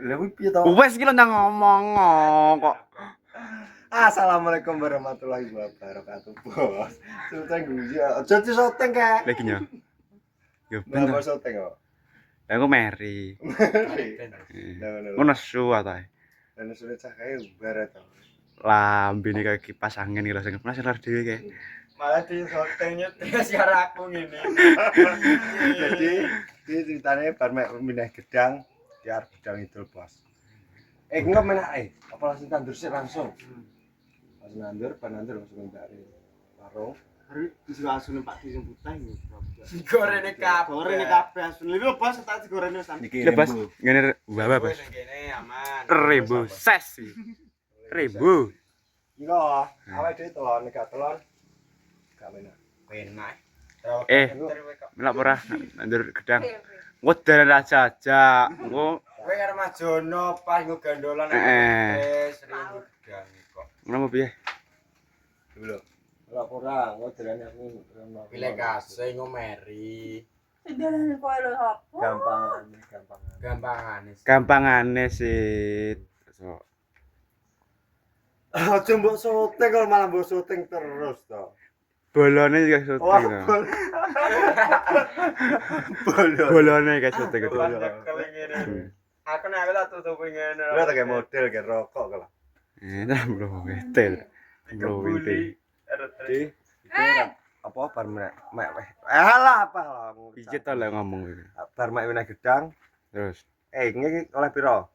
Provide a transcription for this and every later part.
Lha kuwi piye to? Wes iki lho ndang ngomong kok. Assalamualaikum warahmatullahi wabarakatuh, Bos. Syuting guyu. Aja syuting kae. Lagi nya. Yo Bener bener. syuting kok. Aku Mary. Ngono su ta. Dan sudah cah kae barat to. Lambene kayak kipas angin iki lho sing panas lar dhewe kae. Malah di syutingnya terus karo aku ngene. Jadi ceritanya bar mek pindah gedang, di arep gedang itu, Bos. Enggak menak apa langsung tandur sih langsung. Langsung nandur, langsung dari warung. Hari disuruh asune Pak Di sing putih iki. Gorene kabeh. Gorene kabeh asun. Lha bos tak digorene sampe. Lepas ngene wae Bos. Kene aman. 1000 ses. 1000. Enggak, awake dhewe telon, nek telon. Gak menak. Penak. Melak ora nandur gedang. Wedan raja aja. Engko Kowe karo Mas Jono pas nggo gandolan sering gedang kok. ngono piye? Dulu. Ora ora, ngodelane aku Pilih kasih ngomeri. Sendirian kowe lho apa? gampang. Gampangane sih. So, Aja mbok syuting kok malah mbok syuting terus to. bolone juga syuting. Bolone kayak syuting itu. Aku nek lah tutupi ngene. Ora tak model kayak rokok kok. Nah, bro, betel. Bro, winti. Di apa bar mek alah apa lah. Piye to lek ngomong iki. Bar mek wineh gedang. Terus, Iki oleh piro?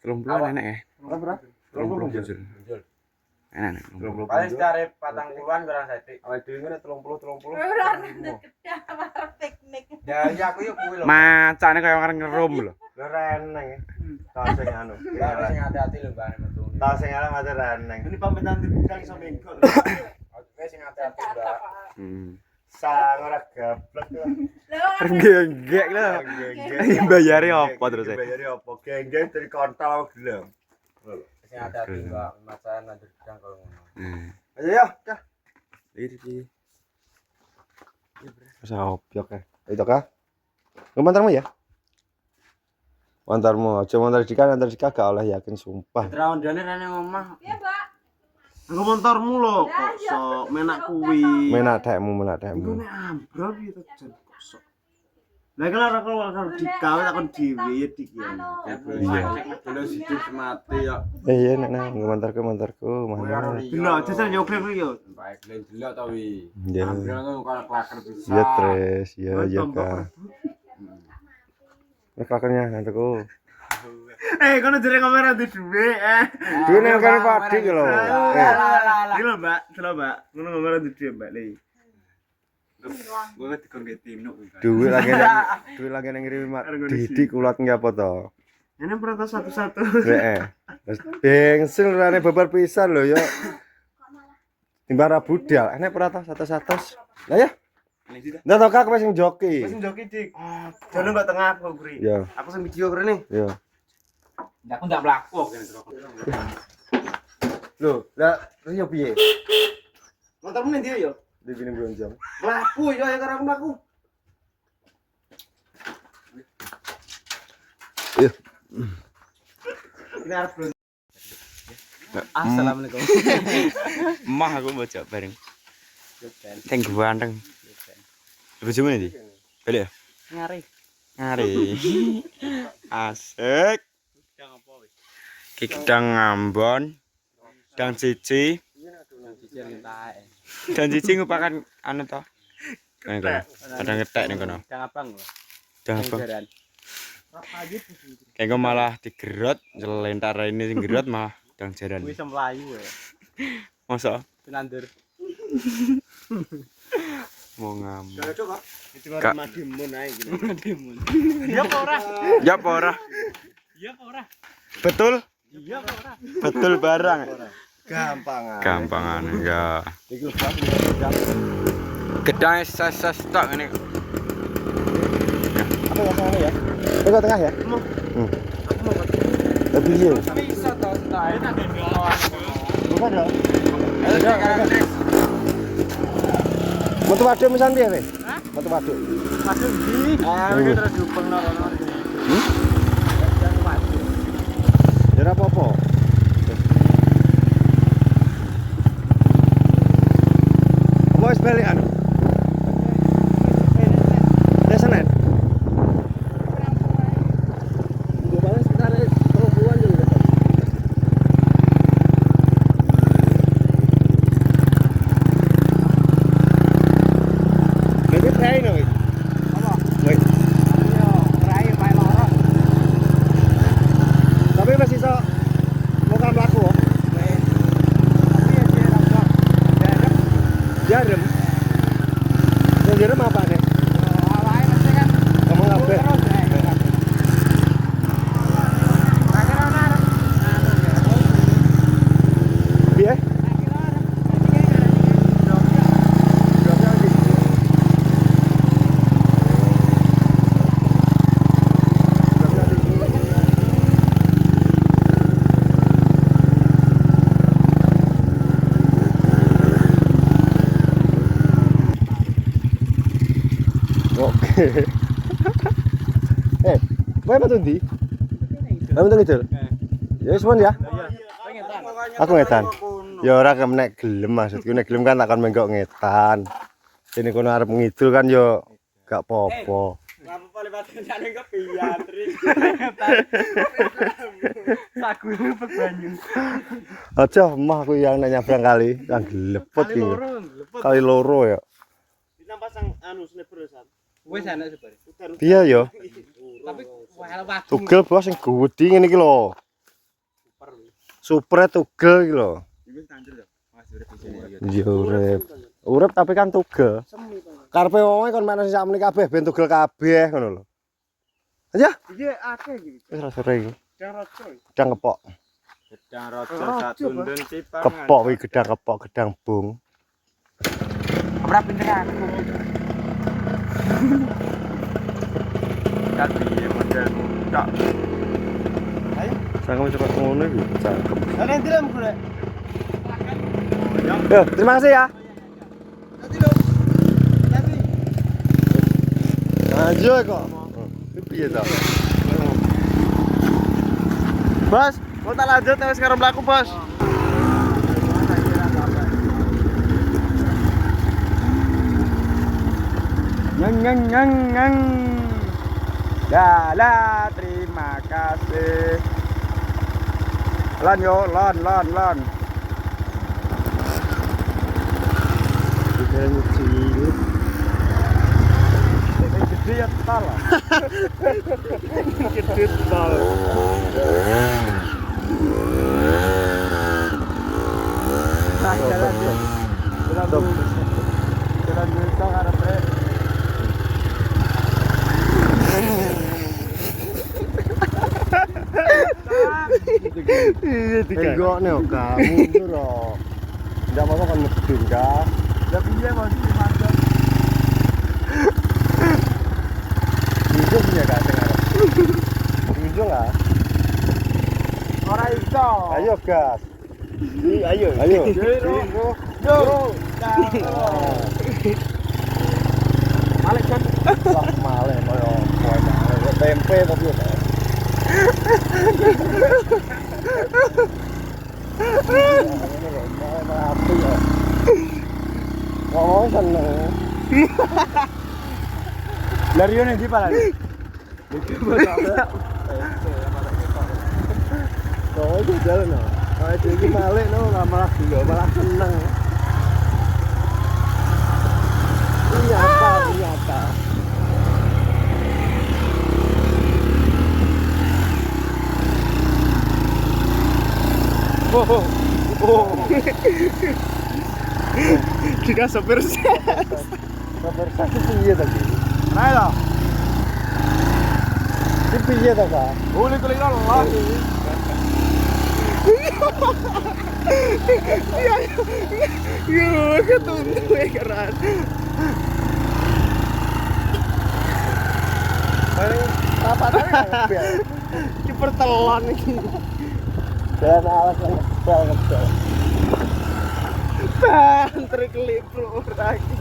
30 enak ya. Oleh piro? 30 enak. Paling cari 40-an kurang setik. Awake dhewe ngene 30. Ora ndek gedang arep piknik. Ya iya aku yo kuwi lho. Macane kaya orang ngerum lho. Lho reneng. Tas sing anu. Lah sing hati-hati lho Mbak metu. Tas sing ala mate reneng. Ini pamitan digoreng sampe engko. Oke sing hati-hati Mbak. Sang ora gablek lho. Genggek lho. Bayare apa terus e? Bayari apa? Geng-geng dari kontol apa gelem. Sing hati-hati Mbak, macan nandur gedang kalau ngono. Ayo ya, dah. Iki. Wis obyok kae. Itu kah? Mantarmu ya? Mantarmu, aja mantar dika gak oleh yakin sumpah. Traundane rene omah. Iya, Mbak. Engko montormu lho kok sok menak kuwi. Menak dekmu. Engko nek ambrol piye to jan kosok. Lah kalau dikawe takon dhewe ya dik ya. Iya. Dulu sidik mati ya. Iya nek mantarku mana. Dulu jajal yo krek yo. Baik len delok to wi. Iya. Ambil ngono kalau klaker bisa. Iya tres, iya kak. Nek lakarnya nantiku. Kono jere kamera di dhuwe Duwe nek kene padi ki lho. Iki lho Mbak, Mbak. Ngono kamera di dhuwe Mbak Le. Gue dikon ke Tino. Duwe lagi nang ngirim Didik ulat ki apa to? Ini peratas satu-satu. Heeh. Wis bengsil rene babar pisan lho ya. Timbara budal, enek peratas satu-satu. Lah ya. Ndak tau kak sing joki. Wis njoki dik. Jono mbak tengah aku kuri. Ya, Aku sing video kene. ya. Aku ndak mlaku kok kene. Lho, lah yo piye? Montormu ning ndi yo? Di sini bronjong. Mlaku yo ya karo aku mlaku. Iya. Ini arep bro. Assalamualaikum. Mah aku baca bareng. Teng ganteng. Bojomu ndi? Balik ya? Ngari. Asik. Gedang Ambon. Dan cici. Dan cici ngupakan anu to. Ada ngetek ning kono. Gedang abang lho. Gedang apa? Kayak malah digerot, jelentar ini sing gerot malah gedang jaran. Kuwi sem mlayu ya. Masa Nandur. mau ngam. Coba. Itu Kak. madimun ae gitu. Madimun. Iya apa ora? Ya apa ora? Iya apa ora? Betul? Iya apa ora? Betul barang. Gampangan. Gampangan ya. Iku gedang. Gedang ses tok ini. Apa ya sana ya? Tengah tengah ya? Tapi iya. Bisa to, tak enak gendongan. Bukan dong. Ayo sekarang next. Metu waduk misan piye kowe? Metu waduk. Masuk ndi? Ah, iki terus diupeng nang kono. Kowe metu ndi? Metu ngidul. Ya wis mon ya. Aku ngetan. Ya ora nek gelem maksudku nek gelem kan takon menggok ngetan. Sini kono arep ngidul kan yo gak apa-apa. Ngapa paling paten jane kepian Tris. Saku lepet banyu. Aja mah aku yang nyabrang kali, yang lepet iki. Kali loro ya. Kita pasang anu sniper san. Wis enak sebare. Iya yo. Tapi wah Tugel bos sing gede ngene iki lho. Super tugel iki lho. Wis tanjur ya. Mas urip di sini. Iya urip. Urip tapi kan tugel. Karepe wong kon manas sakmene kabeh ben tugel kabeh ngono lho. Aja. Iki akeh iki. Wis ra sore iki. Gedang roco. Gedang kepok. Gedang rojo sak tundun cipangan. Kepok iki gedang kepok, gedang bung. ora pinter aku. Tapi ya modelmu tok. Cangkem cepet ngono iki, cangkem. Ada yang tidak mungkin. Yo, terima kasih ya. Nanti dong. Nanti. Ajo kok. Piye to? Bos, mau tak lanjut ya sekarang melaku bos. Nyeng. Dala, terima kasih. Lon yo, lon. Gedang cilik. Gede ya tol. Gede tol. Nah, jalan yo. Jalan desa karepe. Enggak nih kamu itu loh. Enggak mau kan medun kah? Lah piye Mas mantap. Hijau punya kak sekarang. Hijau lah. Ora iso. Ayo gas. Ayo. Ayo. Yo. Malik kan. Wah male koyo kowe male tempe apa piye ta? Wong seneng. Lario nih di pala. Kowe iki jalan no. Kowe iki male no malah yo malah seneng. Nyata. Kita sopir Kabar sakit piye tadi? Nah lah. Iki piye ta, Kak? Boleh kali lah. Yo, ketuntu keran. Apa tadi? Ki pertelon iki. Dan alas ngebel. Banter klip bro lagi.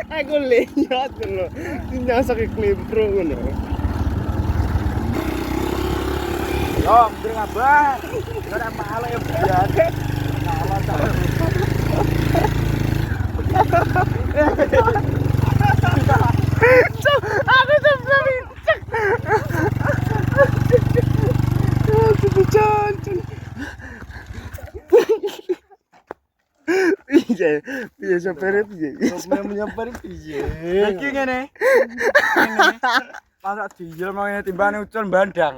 Aku lihat lho, nyosok ke klip bro ngono. Yo, beri kabar. Ora malah ya biar. Aku sebelum cek. Piye sopere piye? Menyamper piye? Iki ngene. Pasak dijel mau ngene timbane ucul bandang.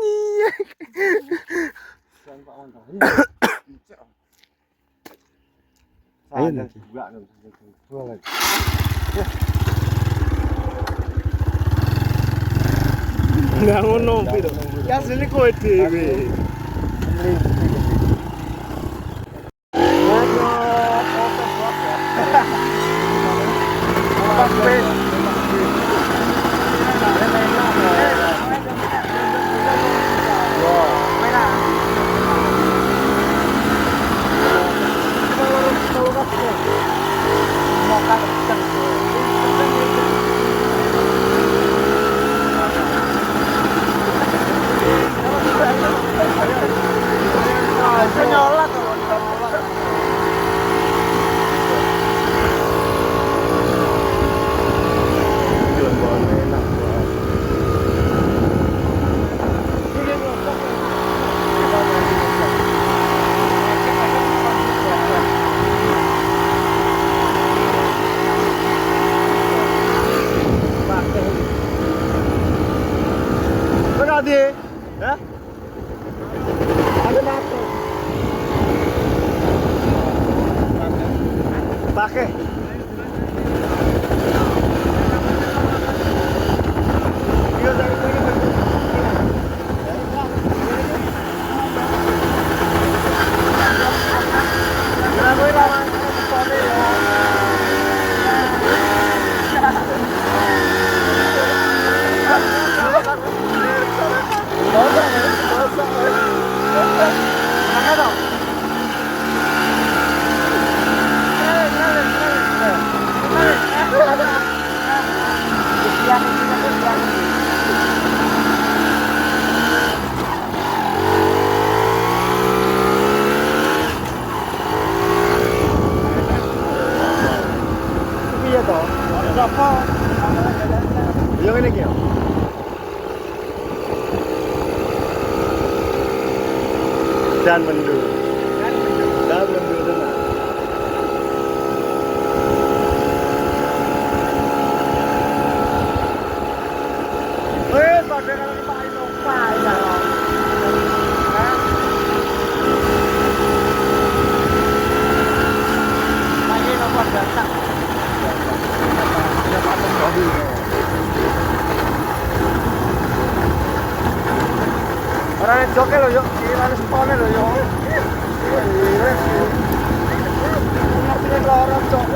Iya. Ayo nanti. Buang lagi. Nggak ngono piro. Ya sini kowe dhewe. Oke. Iya, piye to? Ora apa. Yo ngene iki. Dan mendung. Dan mendung tenan. Wes padha karo Pak Innova ya. Lagi nopo datang. Ora nek joke lho yo, iki lan spone lho yo. Masih loro cok.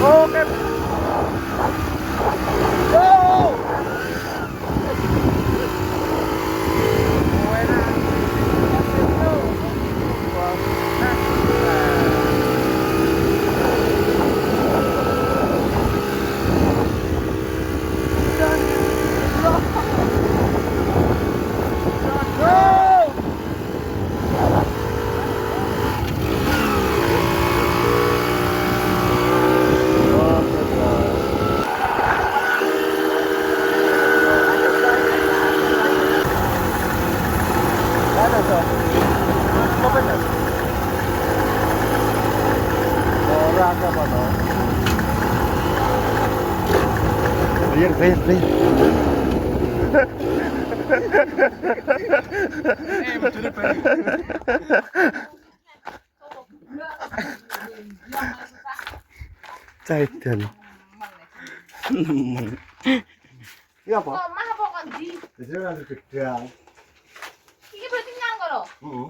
Oke. Go! Bayar. Caidan. Nemen. Iya apa? Omah apa kondi? Jadi kan gedang. Iki berarti nyang kok lho. Heeh.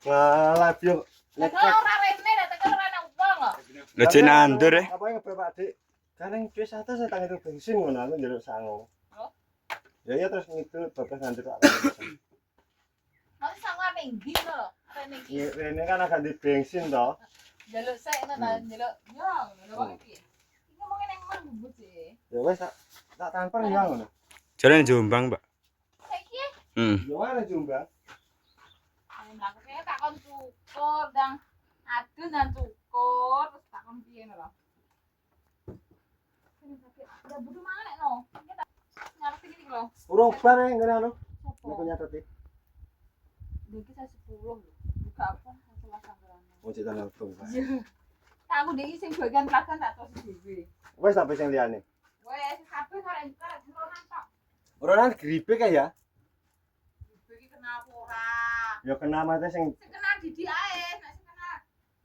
Lah yo Lah kalau ora rene nek tekan ora nang wong kok. Lah jek nandur e. Apa yang Pak Dik? Kareng wis atas saya tanggung bensin ngono aku njaluk sangu. Oh. Ya ya terus ngidul babas nandur tak. Nanti sangu apa ndi lho? Rene iki. Ini kan agak di bensin toh. Jaluk sik ngono jaluk. Yo, ngono wae iki. Iki ngomongin nang men bubut sih. Ya wis tak tampar ya ngono. Jare Jombang, Mbak. Saiki Ya mana Jombang? mlakuke tak kon cukur dan adun dan cukur terus tak kon piye lho. Udah butuh mangan nek no. Iki tak ngarep iki lho. Urung bar ya ngene anu. Sopo? Nek nyateti. Iki saya 10 lho. Buka apa? Salah sampeyan. Mau cerita langsung. Iya. Aku dhewe sing bagian pelajaran tak tos dhewe. Wes sampai sing liyane. Wes kabeh karek ronan tok. Ora nang gripe kae ya. Iki kenapa ora? Ya kena mate sing Sing kenal Didi ae, nek sing kenal.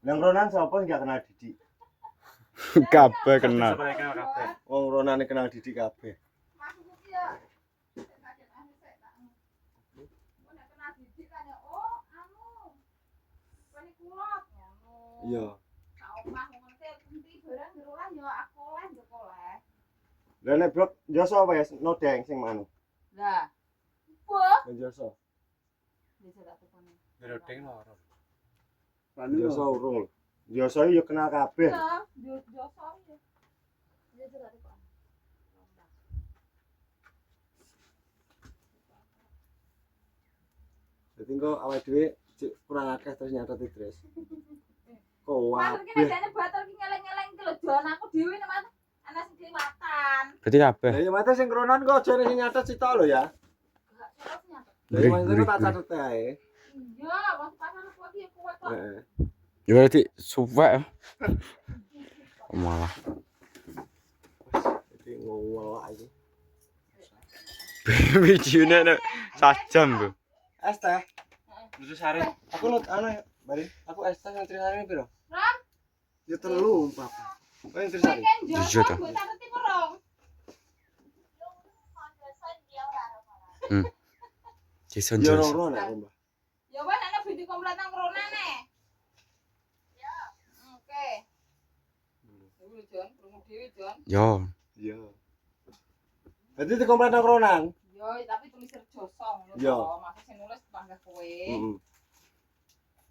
nang Ronan sapa sing gak kenal Didi. Kabeh kenal. Wong Ronane kenal Didi kabeh. Maksudku ki ya. Kaget anu sik tak. Kok nek kenal Didi kan ya oh anu. Kene kulot ngono. Iya. Tak omah ngono teh endi barang ngerolah ya aku oleh njok oleh. Lah nek blok Joso apa ya nodeng sing manu. Lah. Apa? Joso. Bisa tak tekoni. Ngerodeng loro. Joso urung. Joso yo kenal kabeh. Ya, Joso ya. Bisa tak tekoni. Dadi kok awake dhewe kurang akeh terus nyatet terus. Kok Matur ki wae. nek jane batal ki ngeleng-ngeleng ki lho jon aku dhewe nek mas ana sing kelewatan. Berarti kabeh. Lah ya mate sing Ronan kok jare sing nyatet sitok lho ya. Gak terus nyata. Lah ya tak catet ae. Iya, waktu pasar aku iki kuat kok. Heeh. Ya berarti suwek. Malah. Jadi ngowel aja. Bijune nek sajam lho. Es teh. Nutrisari. Aku anu bari. Aku es teh nutrisari piro? Ram, Ya 3 papa. Oh nutrisari. kan Jujur jowo toh. mbok tak tipe rong. Jason Ya Jason. ora nek Mbak. Ya wes ana binti komplit nang krona ne. Ya. Oke. Dulu Jon, krungu dhewe Jon. Yo. Iya. Berarti di komplit nang kronan. Yo, tapi tulis josong ngono Iya. to. Masa sing nulis panggah kowe. Heeh.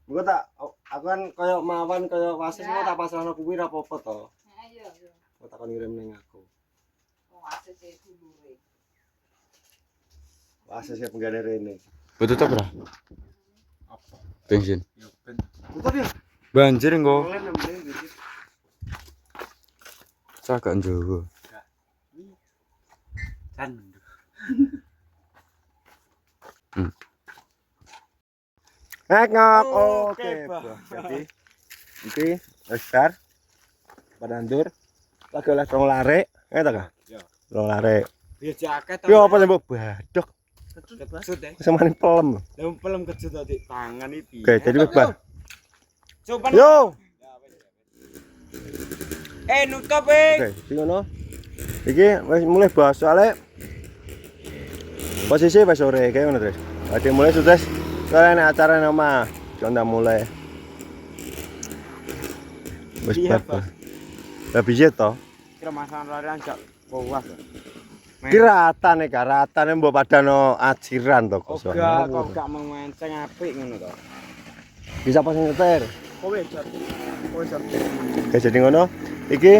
Gua tak aku kan koyo mawan koyo wasis Ya. mau tak pasrahno kuwi ra apa-apa to. Heeh, iya, iya. Aku tak kon ngirim ning aku. Wong asis e dulure. Wasis ya penggane rene. Butuh tutup ora? Bensin. Yo ben. Tutup ya. Banjir engko. Boleh nembe iki. Cagak njowo. Kan. Ngok. Oke, Oke, Pak. Bro. Jadi iki wis bar. Padandur. Lagi oleh rong lare, ngene ta, Ya. Rong lare. Biar jaket. Yo apa mbok badok Kecut ya. samane pelem. Lah pelem kecut tadi tangan iki. Oke, jadi wis bar. Coba. Yo. Nutup Oke, iki ngono. Iki wis mulai bahas soalnya posisi wis sore kayak ngono terus. Ada mulai sudah soalnya nek acara nang omah, contoh mulai. Wis Iya, bar. Lah piye to? Kira masalah larian jak puas. Kiratan nek karatan mbok padano ajiran to kok. Oga, kok gak mengenceng apik ngono to. Bisa pas nyetir. Kowe jat. Kowe jat. Oke, jadi ngono. Iki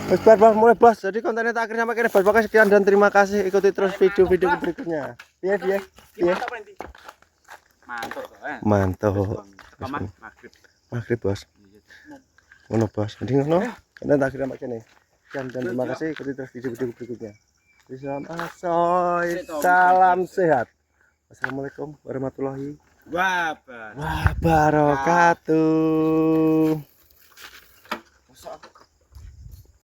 wis bar mulai bos. Jadi kontennya tak akhir sampai kene bos. Pokoknya sekian dan terima kasih. Ikuti terus video-video berikutnya. Piye. Mantap to, Mantap. Kamar maghrib. Maghrib bos. Ngono bos. Jadi ngono. Konten tak akhir sampai kene. Sekian dan terima kasih. Ikuti terus video-video berikutnya. Salam asoy. Salam sehat. Wassalamualaikum warahmatullahi Wah, wabarakatuh.